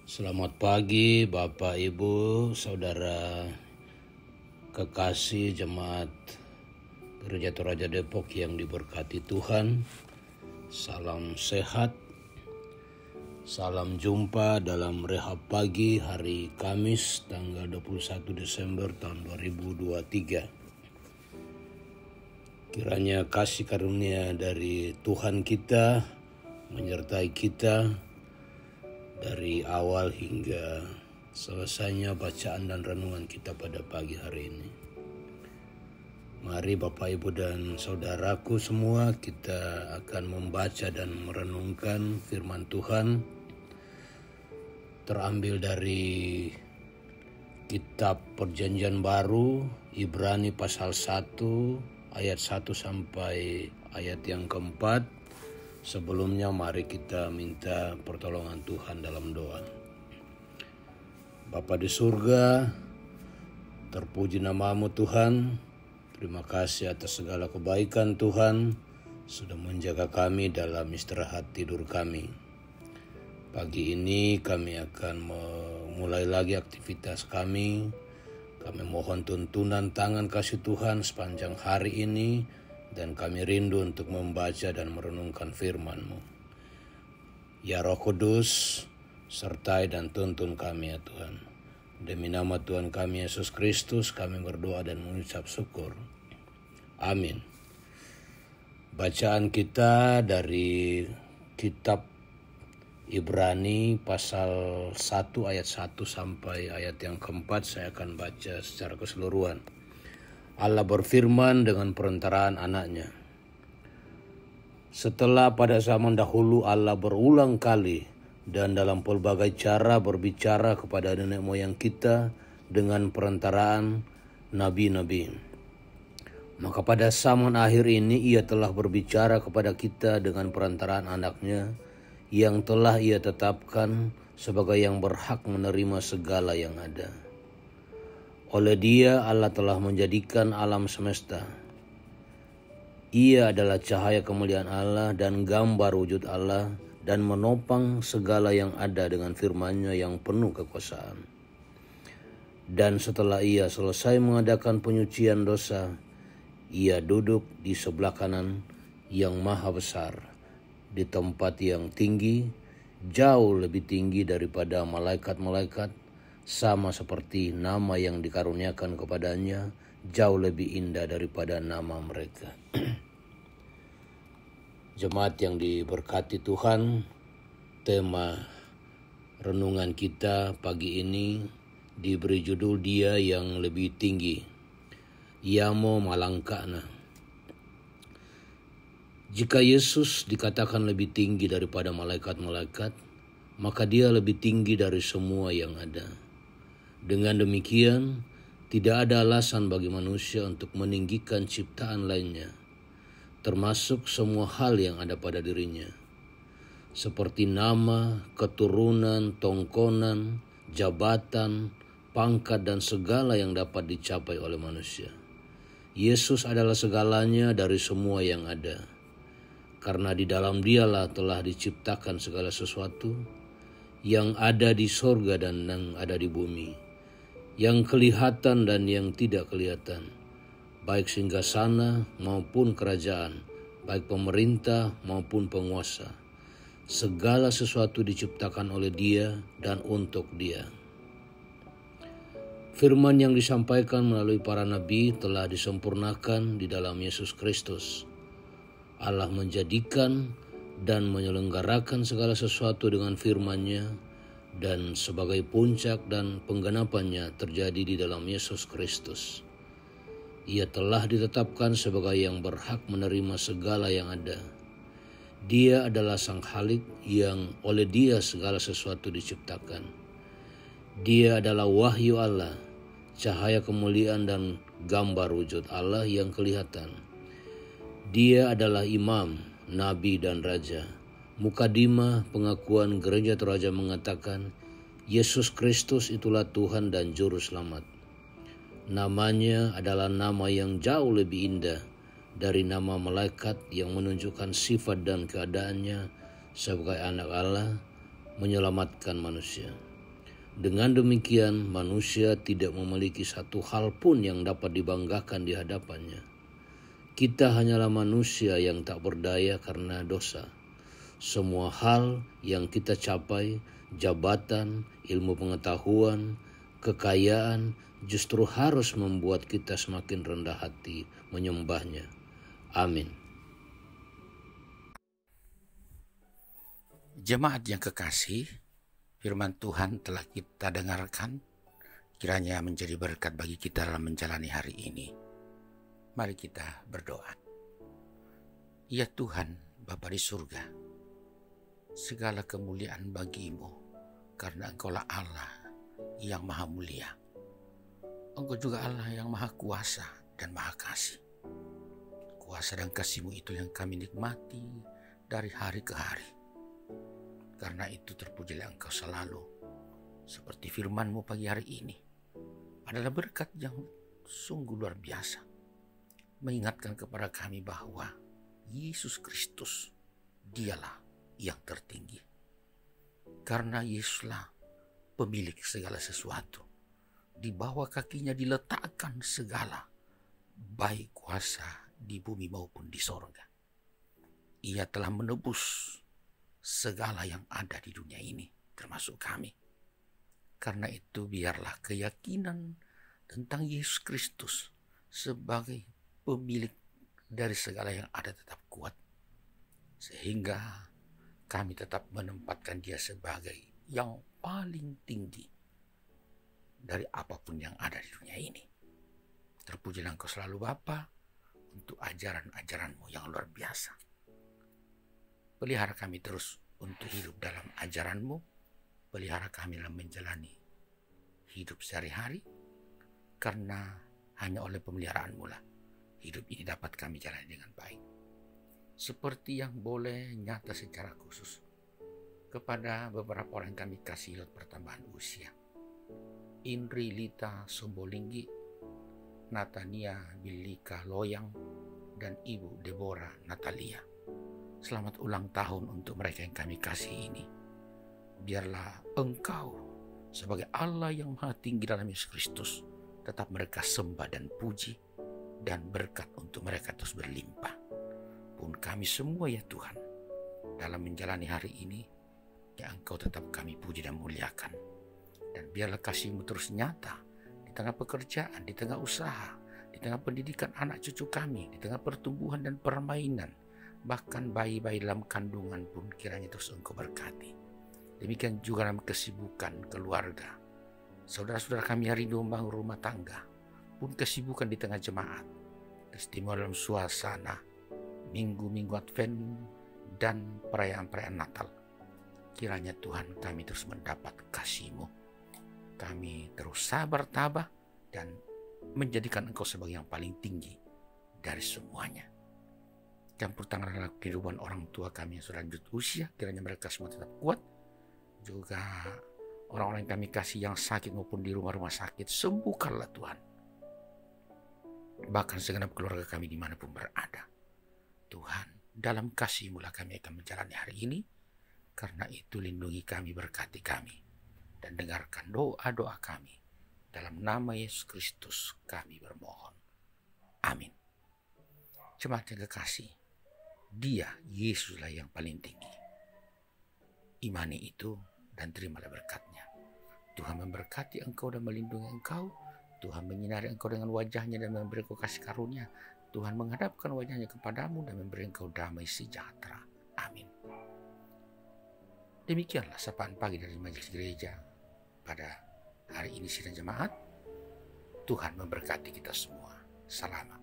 Selamat pagi Bapak Ibu, Saudara kekasih jemaat Gereja Toraja Depok yang diberkati Tuhan. Salam sehat, salam jumpa dalam Rehab Pagi hari Kamis tanggal 21 Desember tahun 2023. Kiranya kasih karunia dari Tuhan kita menyertai kita dari awal hingga selesainya bacaan dan renungan kita pada pagi hari ini. Mari Bapak Ibu dan Saudaraku semua, kita akan membaca dan merenungkan firman Tuhan terambil dari kitab Perjanjian Baru, Ibrani pasal 1 ayat 1 sampai ayat yang keempat. Sebelumnya mari kita minta pertolongan Tuhan dalam doa. Bapa di surga, terpuji nama-Mu Tuhan. Terima kasih atas segala kebaikan Tuhan sudah menjaga kami dalam istirahat tidur kami. Pagi ini kami akan memulai lagi aktivitas kami. Kami mohon tuntunan tangan kasih Tuhan sepanjang hari ini. Dan kami rindu untuk membaca dan merenungkan firman-Mu. Ya Roh Kudus, sertai dan tuntun kami ya Tuhan. Demi nama Tuhan kami Yesus Kristus kami berdoa dan mengucap syukur. Amin. Bacaan kita dari kitab Ibrani pasal 1 ayat 1 sampai ayat yang keempat saya akan baca secara keseluruhan. Allah berfirman dengan perantaraan anaknya. Setelah pada zaman dahulu Allah berulang kali dan dalam pelbagai cara berbicara kepada nenek moyang kita dengan perantaraan nabi-nabi. Maka pada zaman akhir ini ia telah berbicara kepada kita dengan perantaraan anaknya yang telah ia tetapkan sebagai yang berhak menerima segala yang ada. Oleh Dia Allah telah menjadikan alam semesta. Ia adalah cahaya kemuliaan Allah dan gambar wujud Allah dan menopang segala yang ada dengan firman-Nya yang penuh kekuasaan. Dan setelah Ia selesai mengadakan penyucian dosa, Ia duduk di sebelah kanan yang maha besar, di tempat yang tinggi, jauh lebih tinggi daripada malaikat-malaikat, sama seperti nama yang dikaruniakan kepadanya jauh lebih indah daripada nama mereka. Jemaat yang diberkati Tuhan, tema renungan kita pagi ini diberi judul Dia yang lebih tinggi, Yamo Malangkana. Jika Yesus dikatakan lebih tinggi daripada malaikat-malaikat, maka Dia lebih tinggi dari semua yang ada. Dengan demikian, tidak ada alasan bagi manusia untuk meninggikan ciptaan lainnya, termasuk semua hal yang ada pada dirinya, seperti nama, keturunan, tongkonan, jabatan, pangkat, dan segala yang dapat dicapai oleh manusia. Yesus adalah segalanya dari semua yang ada, karena di dalam Dialah telah diciptakan segala sesuatu yang ada di sorga dan yang ada di bumi, yang kelihatan dan yang tidak kelihatan, baik singgasana maupun kerajaan, baik pemerintah maupun penguasa. Segala sesuatu diciptakan oleh Dia dan untuk Dia. Firman yang disampaikan melalui para nabi telah disempurnakan di dalam Yesus Kristus. Allah menjadikan dan menyelenggarakan segala sesuatu dengan firman-Nya, dan sebagai puncak dan penggenapannya terjadi di dalam Yesus Kristus. Ia telah ditetapkan sebagai yang berhak menerima segala yang ada. Dia adalah Sang Khalik yang oleh Dia segala sesuatu diciptakan. Dia adalah wahyu Allah, cahaya kemuliaan dan gambar wujud Allah yang kelihatan. Dia adalah imam, nabi dan raja. Mukadimah pengakuan Gereja Toraja mengatakan, Yesus Kristus itulah Tuhan dan Juru Selamat. Namanya adalah nama yang jauh lebih indah dari nama malaikat yang menunjukkan sifat dan keadaannya sebagai anak Allah menyelamatkan manusia. Dengan demikian, manusia tidak memiliki satu hal pun yang dapat dibanggakan di hadapannya. Kita hanyalah manusia yang tak berdaya karena dosa. Semua hal yang kita capai, jabatan, ilmu pengetahuan, kekayaan, justru harus membuat kita semakin rendah hati menyembahnya. Amin. Jemaat yang kekasih, firman Tuhan telah kita dengarkan, kiranya menjadi berkat bagi kita dalam menjalani hari ini. Mari kita berdoa. Ya Tuhan, Bapa di surga, segala kemuliaan bagimu, karena Engkaulah Allah yang maha mulia. Engkau juga Allah yang maha kuasa dan maha kasih. Kuasa dan kasih-Mu itu yang kami nikmati dari hari ke hari. Karena itu terpujilah Engkau selalu. Seperti firman-Mu pagi hari ini adalah berkat yang sungguh luar biasa. Mengingatkan kepada kami bahwa Yesus Kristus dialah yang tertinggi. Karena Yesuslah pemilik segala sesuatu. Di bawah kakinya diletakkan segala, baik kuasa di bumi maupun di sorga. Ia telah menebus segala yang ada di dunia ini, termasuk kami. Karena itu biarlah keyakinan tentang Yesus Kristus sebagai pemilik dari segala yang ada tetap kuat. Sehingga kami tetap menempatkan Dia sebagai yang paling tinggi dari apapun yang ada di dunia ini. Terpujilah Engkau selalu Bapa untuk ajaran-ajaran-Mu yang luar biasa. Pelihara kami terus untuk hidup dalam ajaran-Mu. Pelihara kami dalam menjalani hidup sehari-hari. Karena hanya oleh pemeliharaan-Mu lah hidup ini dapat kami jalani dengan baik. Seperti yang boleh nyata secara khusus kepada beberapa orang yang kami kasih pertambahan usia. Indri Lita Sombolinggi, Natania Bilika Loyang, dan Ibu Deborah Natalia. Selamat ulang tahun untuk mereka yang kami kasih ini. Biarlah Engkau sebagai Allah yang maha tinggi dalam Yesus Kristus tetap mereka sembah dan puji, dan berkat untuk mereka terus berlimpah. Pun kami semua ya Tuhan, dalam menjalani hari ini, ya Engkau tetap kami puji dan muliakan. Dan biarlah kasih-Mu terus nyata di tengah pekerjaan, di tengah usaha, di tengah pendidikan anak cucu kami, di tengah pertumbuhan dan permainan, bahkan bayi-bayi dalam kandungan pun kiranya terus Engkau berkati. Demikian juga dalam kesibukan keluarga. Saudara-saudara kami hari ini membangun rumah tangga, pun kesibukan di tengah jemaat, istimewa dalam suasana minggu-minggu Advent dan perayaan-perayaan Natal. Kiranya Tuhan kami terus mendapat kasih-Mu. Kami terus sabar tabah dan menjadikan Engkau sebagai yang paling tinggi dari semuanya. Campur tangan dalam kehidupan orang tua kami yang sudah lanjut usia, kiranya mereka semua tetap kuat. Juga orang-orang yang kami kasih yang sakit maupun di rumah-rumah sakit, sembuhkanlah Tuhan. Bahkan segenap keluarga kami dimanapun berada. Tuhan, dalam kasih-Mu lah kami akan menjalani hari ini. Karena itu lindungi kami, berkati kami, dan dengarkan doa-doa kami. Dalam nama Yesus Kristus kami bermohon. Amin. Jemaat yang kekasih, Dia, Yesuslah yang paling tinggi. Imani itu dan terimalah berkat-Nya. Tuhan memberkati engkau dan melindungi engkau. Tuhan menyinari engkau dengan wajah-Nya dan memberi engkau kasih karunia. Tuhan menghadapkan wajah-Nya kepadamu dan memberi engkau damai sejahtera. Amin. Demikianlah sapaan pagi dari Majelis Gereja pada hari ini sidang jemaat. Tuhan memberkati kita semua. Salam.